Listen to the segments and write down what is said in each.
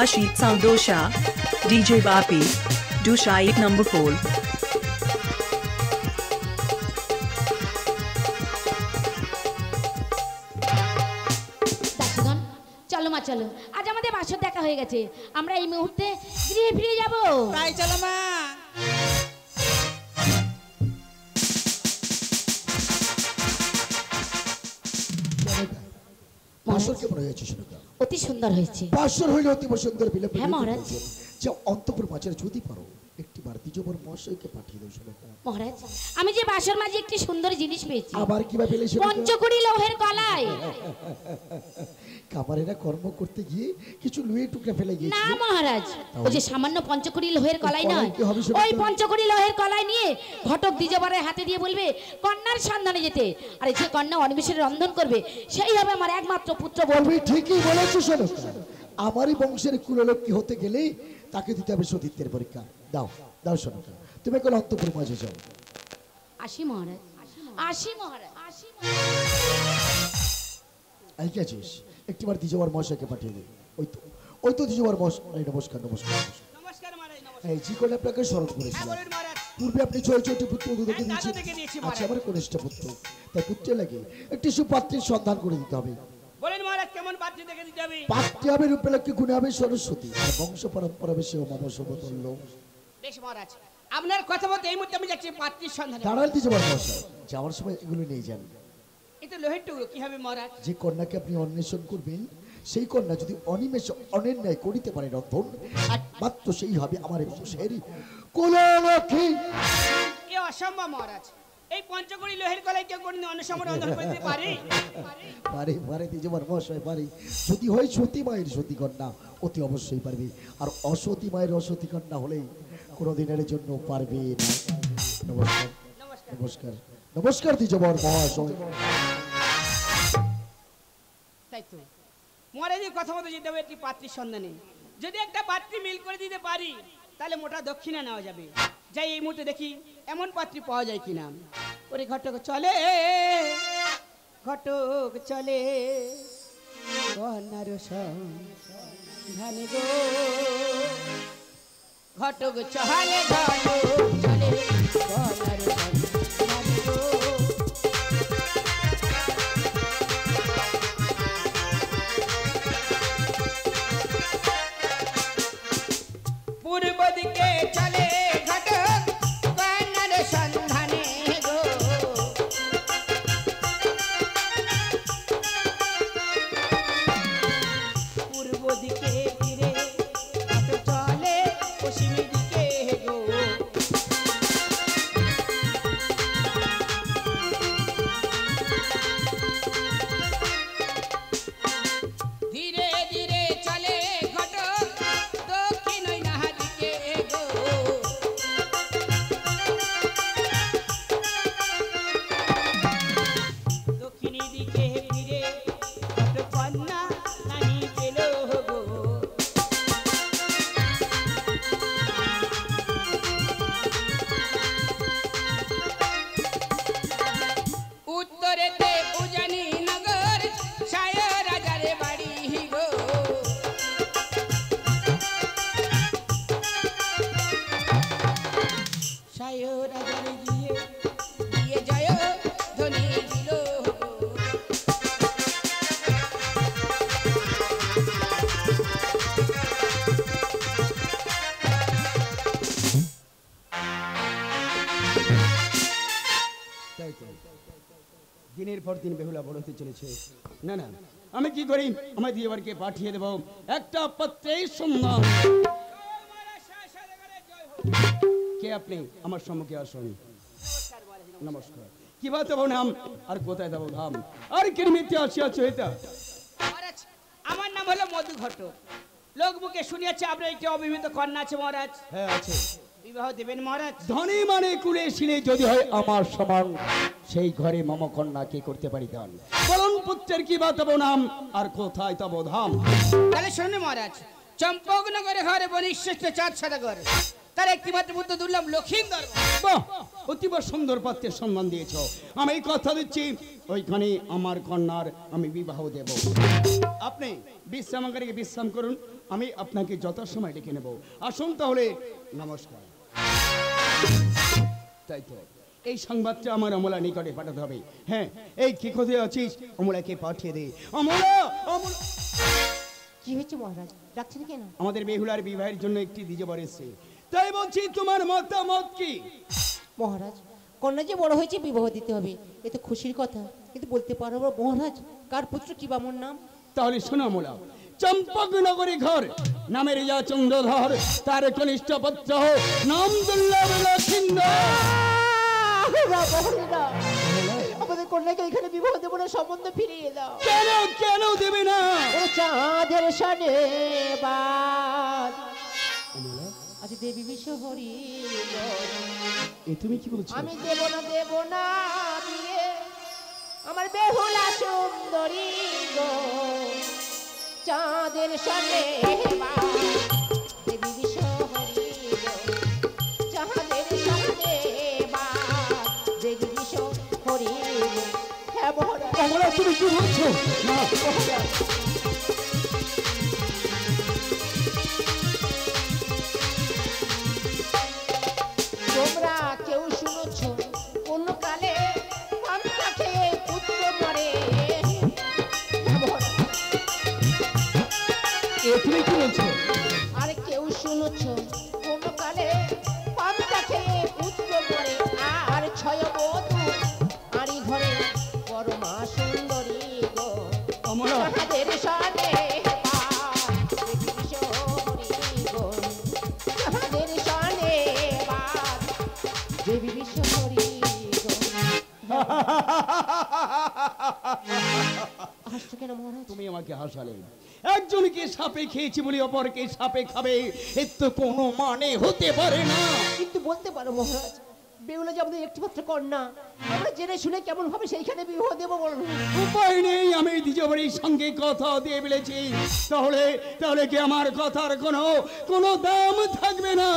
Ashit Saldosha, DJ Bapi, Dushai number 4. চলো মা চলো, আজ আমাদের বাসর দেখা হয়ে গেছে, আমরা এই মুহূর্তে গৃহে ফিরে যাব। তাই চলো মা। বাসর কেমন হয়েছে শুনুকা? অতি সুন্দর হয়েছে। বাসর হইলে অতি সুন্দর বিলে। হ্যাঁ মহারাজ। যে অন্তপুর মাঝে যদি পারো একটি বার দ্বিজবর মহাশয়কে পাঠিয়ে দাও শুনুকা। মহারাজ, আমি যে বাসর মাঝে একটি সুন্দর জিনিস পেয়েছি। আবার কিভাবে পেলে শুনুকা? পঞ্চকুড়ি লোহের কলাই। কামারেরা কর্ম করতে গিয়ে কিছু লুয়ে টুকরা ফেলে গিয়েছে। না মহারাজ, ওই যে সামান্য পঞ্চকুড়ি লোহের কলাই নয়, ওই পঞ্চকুড়ি লোহের কলাই নিয়ে ঘটক দ্বিজবরের হাতে দিয়ে বলবে কন্যার সন্ধানে যেতে, আর যে কন্যা অনিমেষে রন্ধন করবে সেই হবে আমার একমাত্র পুত্র। বলবে ঠিকই বলেছো শুনুকা। আমারই বংশের কুললক্ষ্মী হতে গেলে তাকে দিতে হবে সতীত্বের পরীক্ষা। দাও দাও শুনুকা, তুমি এখন অন্তপুর মাঝে যাও। আসি মহারাজ, আসি মহারাজ, আসি। আইকাছিস একটিবার দ্বিজবর মহাশয়কে পাঠিয়ে দে। ওই তো দ্বিজবর মহাশয়। নমস্কার নমস্কার নমস্কার মহারাজ। নমস্কার। এই জি করে আপনাকে স্মরণ করেছিলাম। বলেন মহারাজ। পূর্বে আপনি ছয় ছয়টি পুত্র দেখে দিয়েছেন। আচ্ছা, আমার কনিষ্ঠ পুত্র, তাই পুত্র লাগে একটি সুপাত্রের সন্ধান করে দিতে হবে। বলেন মহারাজ, কেমন পাত্রী দেখে দিতে হবে? পাত্রী হবে রূপলক্ষ্মী, গুণে হবে সরস্বতী, আর বংশ পরম্পরা হবে সেও মম সমতুল্য। বেশ মহারাজ, আপনার কথা মতো এই মুহূর্তে আমি যাচ্ছি পাত্রীর সন্ধানে। দাঁড়াল দ্বিজবর মহাশয়, যাওয়ার সময় এগুলো নিয়ে যান। এটা লোহের টুকরো, কি হবে মহারাজ? যে কন্যাকে আপনি অন্বেষণ করবেন সেই কন্যা যদি অনিমেষ অনের ন্যায় করিতে পারে রন্ধন, একমাত্র সেই হবে আমার বংশের কুললক্ষ্মী। এ অসম্ভব মহারাজ, এই পঞ্চকুড়ি লোহের কলাই কেউ কোনদিন অন্যসময় রন্ধন করতে পারে? পারে পারে দ্বিজবর মহাশয় পারে। যদি হয় সতী মায়ের সতী কন্যা অতি অবশ্যই পারবে, আর অসতী মায়ের অসতী কন্যা হলে কোনোদিনের জন্য পারবে না। নমস্কার নমস্কার নমস্কার দ্বিজবর মহাশয়। তাই তো মহারাজের কথা মতো যেতে হবে একটি পাত্রীর সন্ধানে। যদি একটা পাত্রী মিল করে দিতে পারি তাহলে মোটা দক্ষিণা নেওয়া যাবে। যাই এই মুহূর্তে দেখি এমন পাত্রী পাওয়া যায় কিনা। ওরে ঘটক চলে, ঘটক চলে কন্যার সন্ধানে গো, ঘটক চলে, ঘটক চলে কন্যার সন্ধানে গো। পূর্ব দিকে চলে ঘটক কন্যার সন্ধানে গো, পূর্ব দিকে ফিরে ঘটক চলে পশ্চিম দিকে গো। ধীরে ধীরে চলে ঘটক দক্ষিণ দিকে গো, দক্ষিণ দিকে ফিরে ঘটক কন্যা নাহি পেল গো। উত্তরেতে উজানি নগর সায় রাজার বাড়ি গো, সায় রাজার গিয়ে দিয়ে জয় ধ্বনি দিল গো। তাই তো দিনের পর দিন বেহুলা বড় হতে চলেছে। না না, আমি কি করি, আমার দিয়েবারকে পাঠিয়ে দেব একটা পত্রেই সন্ধান। কে আপনি? আমার সম্মুখে আসুন। নমস্কার। কি বাত নাম আর কোথায় দেবো ধাম আর কিরমিতে আসিয়াছ এটা? মহারাজ, আমার নাম হলো মধু ঘটক। লোক মুখে শুনিয়াছে আপনার একটি অবিবাহিত কন্যা আছে মহারাজ। হ্যাঁ আছে। বিবাহ দেবেন মহারাজ? ধনী মানে কুলে শিলে যদি হয় আমার সমান, সেই ঘরে মম কন্যাকে করতে পারি দান। বলুন পুত্রের কি বাত নাম আর কোথায় তব ধাম? তাহলে শুনুন মহারাজ, চম্পকনগরে ঘরে বনিশ্রেষ্ঠ চাঁদ সদাগর, তার একটি মাত্র পুত্র দুর্লভ লক্ষিন্দর। বাহ, অতীব সুন্দর পাত্রের সম্মান দিয়েছ। আমি কথা দিচ্ছি ওইখানে আমার কন্যার আমি বিবাহ দেব। আপনি বিশ্রামাগারে বিশ্রাম করুন, আমি আপনাকে যথাসময় ডেকে নেব। আসুন তাহলে, নমস্কার। তাই তো, এই সংবাদটা আমার অমলা নিকটে পাঠাতে হবে। হ্যাঁ, এই কি কোথায় আছিস, অমলাকে পাঠিয়ে দে। অমলা, অমলা। কি হয়েছে মহারাজ, ডাকছেন কেন? আমাদের বেহুলার বিবাহের জন্য একটি দ্বিজবর এসেছে, তাই বলছি তোমার মতামত কি? মহারাজ, কন্যা যে বড় হয়েছে, বিবাহ দিতে হবে, এ তো খুশির কথা, কিন্তু বলতে পারবো মহারাজ কার পুত্র, কি বামন নাম? তাহলে শোনো অমলা, চম্পকনগরী ঘর নামের ইয়া চন্দ্রধর, তার কনিষ্ঠ পুত্র নাম দুর্লভ লক্ষিন্দর। আমাদের কন্যাকে এখানে বিবাহ দেবো না, সম্বন্ধ ফিরিয়ে দাও। কেন কেন দেবে না? ও চাঁদের সনে বাদ আজ দেবী বিশ্ব হরি, এ তুমি কি বলছো? আমি দেব না বিয়ে আমার বেহুলা সুন্দরী গো, চাঁদের সনে বাদ দেবী বিশ্ব হরি গো, চাঁদের সনে বাদ দেবী বিশ্ব হরি গো। হ্যাঁ মহারাজ। অমলা তুমি কি বলছো? না, তোমরা কেউ শুনেছ কোন কালে পান্তা খেয়ে পুত্র মরে? এ তুমি কি বলছো? আর কেউ শুনেছ কোন কালে পান্তা খেয়ে পুত্র মরে? আর ছয় বধূ আড়ি ঘরে পরমা সুন্দরী গো, অমলা, তাহাদের সনে বাদ দেবী বিশ্বহরি গো, তাহাদের সনে বাদ দেবী বিশ্বহরি গো। হাসছো কেন মহারাজ? তুমি আমাকে হাসালে। একজনকে সাপে খেয়েছি বলে অপরকে সাপে খাবে, এর তো কোনো মানে হতে পারে না। কিন্তু বলতে পারো মহারাজ, বেহুলা যে আমাদের একটিমাত্র কন্যা, আমরা জেনে শুনে কেমন ভাবে সেইখানে বিবাহ দেবো বলুন? উপায় নেই, আমি দ্বিজবাড়ির সঙ্গে কথা দিয়ে ফেলেছি। তাহলে কি আমার কথার কোনো দাম থাকবে না?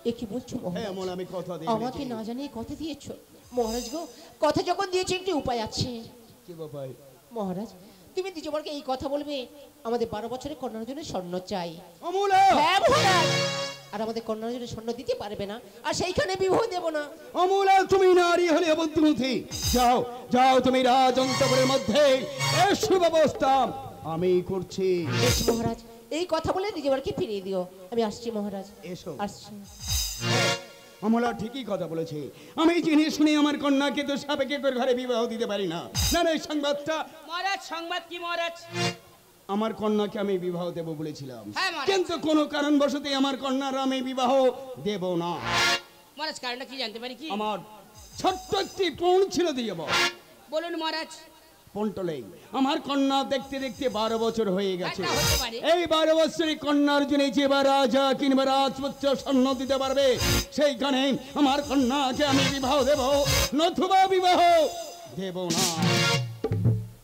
এ কি বলছো মহারাজ? এমন আমি কথা দিয়ে আমাকে ফেলেছি। না জানিয়ে কথা দিয়েছো মহারাজ গো। কথা যখন দিয়েছি একটি উপায় আছে কি ব্যাপার? মহারাজ। তুমি দ্বিজবরকে এই কথা বলবে, আমাদের 12 বছরের কন্যার জন্য স্বর্ণ চাই। অমলা, হ্যাঁ মহারাজ। আর আমাদের কন্যার জন্য স্বর্ণ দিতে পারবে না, আর সেইখানে বিবাহ দেব না। অমলা, তুমি নারী হলে বুদ্ধিমতী। যাও যাও, তুমি রাজন্তপুরের মধ্যে এর সুব্যবস্থা আমি করছি। বেশ মহারাজ, এই কথা বলে দ্বিজবরকে ফিরিয়ে দিও। আমি আসছি মহারাজ, এসো। আসছি। অমলা ঠিকই কথা বলেছে। আমি জেনে শুনে আমার কন্যাকে তো সাপেক্ষে করে ঘরে বিবাহ দিতে পারি না। না না, এই সংবাদটা মহারাজ, সংবাদ কি মহারাজ? আমার কন্যাকে আমি বিবাহ দেব বলেছিলাম, হ্যাঁ মহারাজ। কিন্তু কোনো কারণবশত আমার কন্যার আমি বিবাহ দেব না। মহারাজ, কারণটা কি জানতে পারি কি? আমার ছোট্ট একটি পণ ছিল দিয়ে যাব। বলুন মহারাজ। পন্টলে আমার কন্যা দেখতে দেখতে 12 বছর হয়ে গেছে। একটা হতে পারে। এই 12 বছরের কন্যার জন্য যে বা রাজা কিংবা রাজপুত্র স্বর্ণ দিতে পারবে, সেইখানে আমার কন্যাকে আমি বিবাহ দেব, নতুবা বিবাহ দেব না।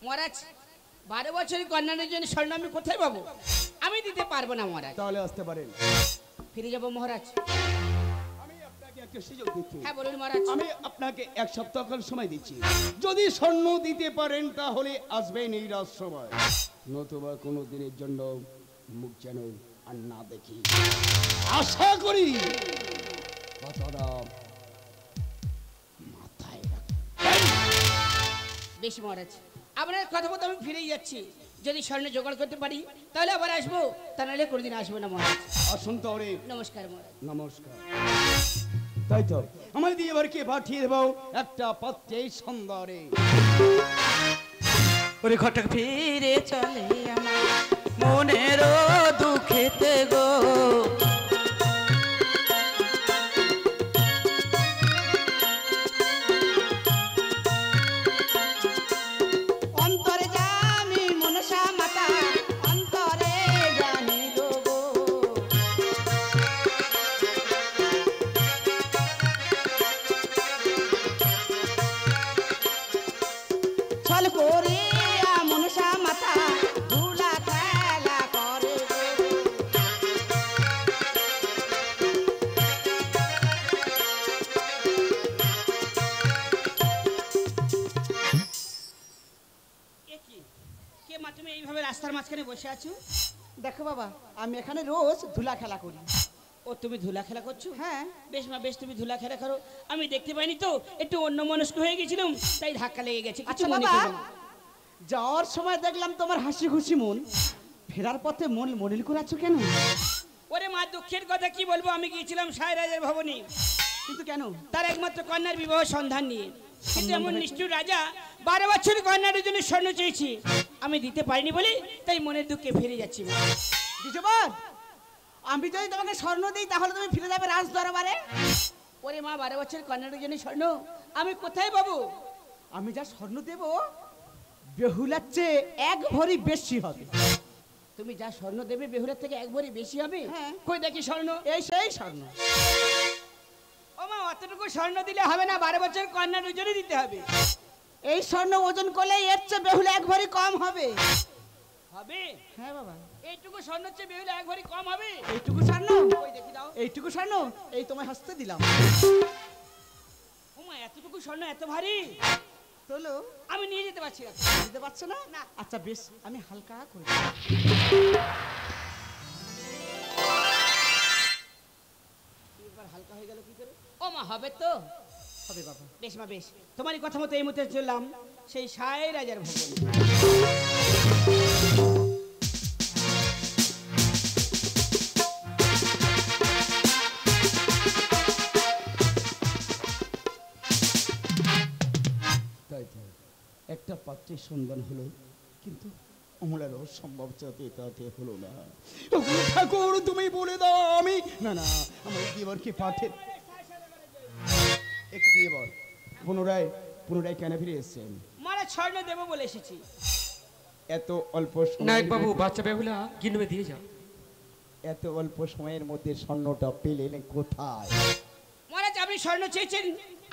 মহারাজ, 12 বছরের কন্যার জন্য স্বর্ণ আমি কোথায় পাবো? আমি দিতে পারবো না মহারাজ। তাহলে আসতে পারেন। ফিরে যাবো মহারাজ। আমি আপনাকে একটা সুযোগ দিচ্ছি। হ্যাঁ বলুন মহারাজ। আমি আপনাকে 1 সপ্তাহ সময় দিচ্ছি। যদি স্বর্ণ দিতে পারেন তাহলে আসবেন এই রাজসভায়, নতুবা কোনো দিনের জন্য মুখ যেন আর না দেখি। আশা করি কথাটা মাথায় রাখবেন। বেশ মহারাজ, আপনার কথা মতো আমি ফিরেই যাচ্ছি। যদি স্বর্ণ জোগাড় করতে পারি তাহলে আবার আসবো, তা নাহলে কোনোদিন আসবো না মহারাজ। আসুন তাহলে। নমস্কার মহারাজ। নমস্কার। তাই তো, আমার দিয়ে এবারকে পাঠিয়ে দেব একটা পাত্রে সুন্দরে। ওরে ঘটক ফিরে চলে আমার মনের দুঃখেতে গো, অন্তরে জানি মনসা মাতা, অন্তরে জানি গো। ছল করে মনসা মাতা ধুলা খেলা করে গো। কে মা, তুমি এইভাবে রাস্তার মাঝখানে বসে আছো? দেখো বাবা, আমি এখানে রোজ ধুলা খেলা করি। ও তুমি ধুলা খেলা করছো? হ্যাঁ। বেশ মা বেশ, তুমি ধুলা খেলা করো, আমি দেখতে পাইনি তো, একটু অন্য মনস্ক হয়ে গেছিলাম, তাই ধাক্কা লেগে গেছে। কিছু আচ্ছা মনে বাবা, করো না। যাওয়ার সময় দেখলাম তোমার হাসি খুশি মন, ফেরার পথে মন মলিন করে আছো কেন? ওরে মা, দুঃখের কথা কি বলবো, আমি গিয়েছিলাম সায়রাজের ভবনে, কিন্তু কেন? তার একমাত্র কন্যার বিবাহ সন্ধান নিয়ে। কিন্তু এমন নিষ্ঠুর রাজা 12 বছরের কন্যার জন্য স্বর্ণ চেয়েছি, আমি দিতে পারিনি বলে তাই মনের দুঃখে ফিরে যাচ্ছি। দ্বিজবার, আমি যদি তোমাকে স্বর্ণ দিই তাহলে তুমি ফিরে যাবে রাজ দরবারে? ওরে মা, 12 বছরের কন্যার জন্য স্বর্ণ আমি কোথায় পাবো? আমি যা স্বর্ণ দেব বেহুলার চেয়ে 1 ভরি বেশি হবে। তুমি যা স্বর্ণ দেবে বেহুলার থেকে 1 ভরি বেশি হবে? হ্যাঁ। কই দেখি স্বর্ণ। এই সেই স্বর্ণ। ও মা, অতটুকু স্বর্ণ দিলে হবে না, 12 বছরের কন্যার জন্য দিতে হবে। এই স্বর্ণ ওজন করলে এর চেয়ে বেহুলা 1 ভরি কম হবে। হবে? হ্যাঁ বাবা। এইটুকু স্বর্ণ চেয়ে বেহুলা 1 ভরি কম হবে? এইটুকু স্বর্ণ? কই দেখি দাও। এইটুকু স্বর্ণ এই তোমার হস্তে দিলাম। ও মা, এতটুকু স্বর্ণ এত ভারী, তোলো। আমি নিয়ে যেতে পারছি না। দিতে পারছো না? না। আচ্ছা বেশ, আমি হালকা করে এবার হালকা হয়ে গেল কি করে? ও মা, হবে তো? হবে বাবা। বেশ মা বেশ, তোমারই কথা মতো এই মুহূর্তে চললাম সেই সায়রাজের ভবনে। তাই তো একটা পাত্রের সন্ধান হলো, কিন্তু অমলার অসম্ভব চাতে তাতে হলো না। ওগো ঠাকুর, তুমি বলে দাও, আমি না না আমার দেবরকে পাঠের একটু দিয়ে বল। পুনরায় পুনরায় কেন ফিরে এসছেন? মারা স্বর্ণ দেবো বলে এসেছি। এত অল্প নায়ক সময় বাবু, বাচ্চা বেহুলা গিন্নবে দিয়ে যাও। এত অল্প সময়ের মধ্যে স্বর্ণটা পেলেন কোথায়? মহারাজ, আপনি স্বর্ণ চেয়েছেন,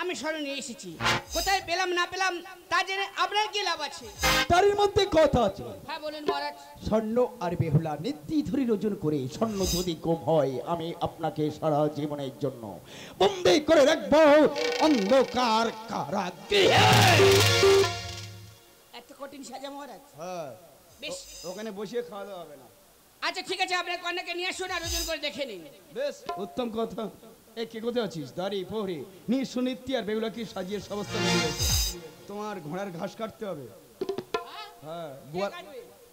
আমি স্বর্ণ নিয়ে এসেছি। কোথায় পেলাম না পেলাম তা জেনে আপনার কি লাভ আছে? তার মধ্যে কথা আছে। হ্যাঁ বলুন মহারাজ। স্বর্ণ আর বেহুলা নিত্যি ওজন করে, স্বর্ণ যদি কম হয় আমি আপনাকে সারা জীবনের জন্য বন্দী করে রাখবো অন্ধকার কারাগৃহে। এত কঠিন সাজা মহারাজ? হ্যাঁ, বেশ, ওখানে বসে খাওয়া দাওয়া হবে না। আচ্ছা ঠিক আছে, আপনার কন্যাকে নিয়ে আসুন আর ওজন করে দেখে নিন। বেশ, উত্তম কথা। এ কে কোথায় আছিস? দাড়ি পরে নিঃসুনিত্যি আর বেহুলাকে সাজিয়ে সমস্ত নিয়ে গেছে। তোমার ঘোড়ার ঘাস কাটতে হবে। হ্যাঁ, গোয়াল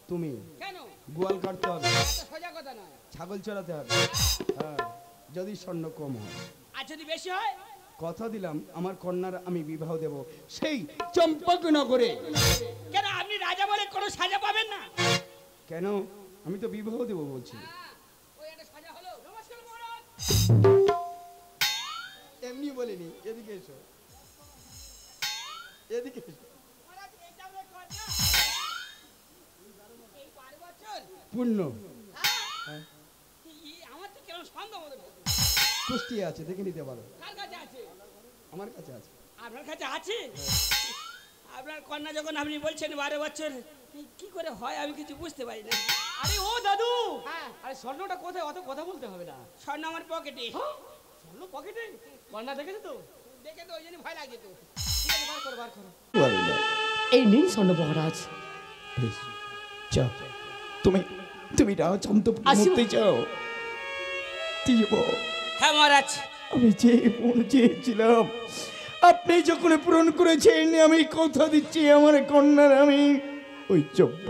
তুমি কেন? গোয়াল কাটতে হবে, এত সোজা কথা নয়। ছাগল চড়াতে হবে। হ্যাঁ, যদি স্বর্ণ কম হয়। আর যদি বেশি হয়? কথা দিলাম আমার কন্যার আমি বিবাহ দেব সেই চম্পকনগরে। কেন, আপনি রাজা বলে কোনো সাজা পাবেন না? কেন? আমি তো বিবাহ দেব বলছি। ওই একটা সাজা হলো। নমস্কার মহারাজ। এমনি বলিনি, এদিকে এসো, এদিকে এসো। মহারাজ, এইটা আপনার কন্যা? এই 12 বছর? পূর্ণ হ্যাঁ? আমার তো কেমন সন্দেহ মনে হচ্ছে। কুষ্টি আছে, দেখে নিতে পারো। কার কাছে আছে? আমার কাছে আছে। আপনার কাছে আছে? আপনার কন্যা যখন আপনি বলছেন 12 বছর, কি করে হয় আমি কিছু বুঝতে পারি না। আরে ও দাদু, হ্যাঁ, আরে স্বর্ণটা কোথায়? অত কথা বলতে হবে না। স্বর্ণ আমার পকেটে। স্বর্ণ পকেটে? কন্যা দেখেছো তো? দেখে তো ওই জন্য ভয় লাগে তো। ঠিক আছে, বার করো বার করো। এই নিন স্বর্ণ মহারাজ। বেশ, যাও। তুমি তুমি রাজচন্দ্র মুক্তি চাও? দিব। হ্যাঁ মহারাজ। আমি যে মন চেয়েছিলাম আপনি যখন পূরণ করেছেন, আমি কথা দিচ্ছি আমার কন্যার আমি ওই চব্য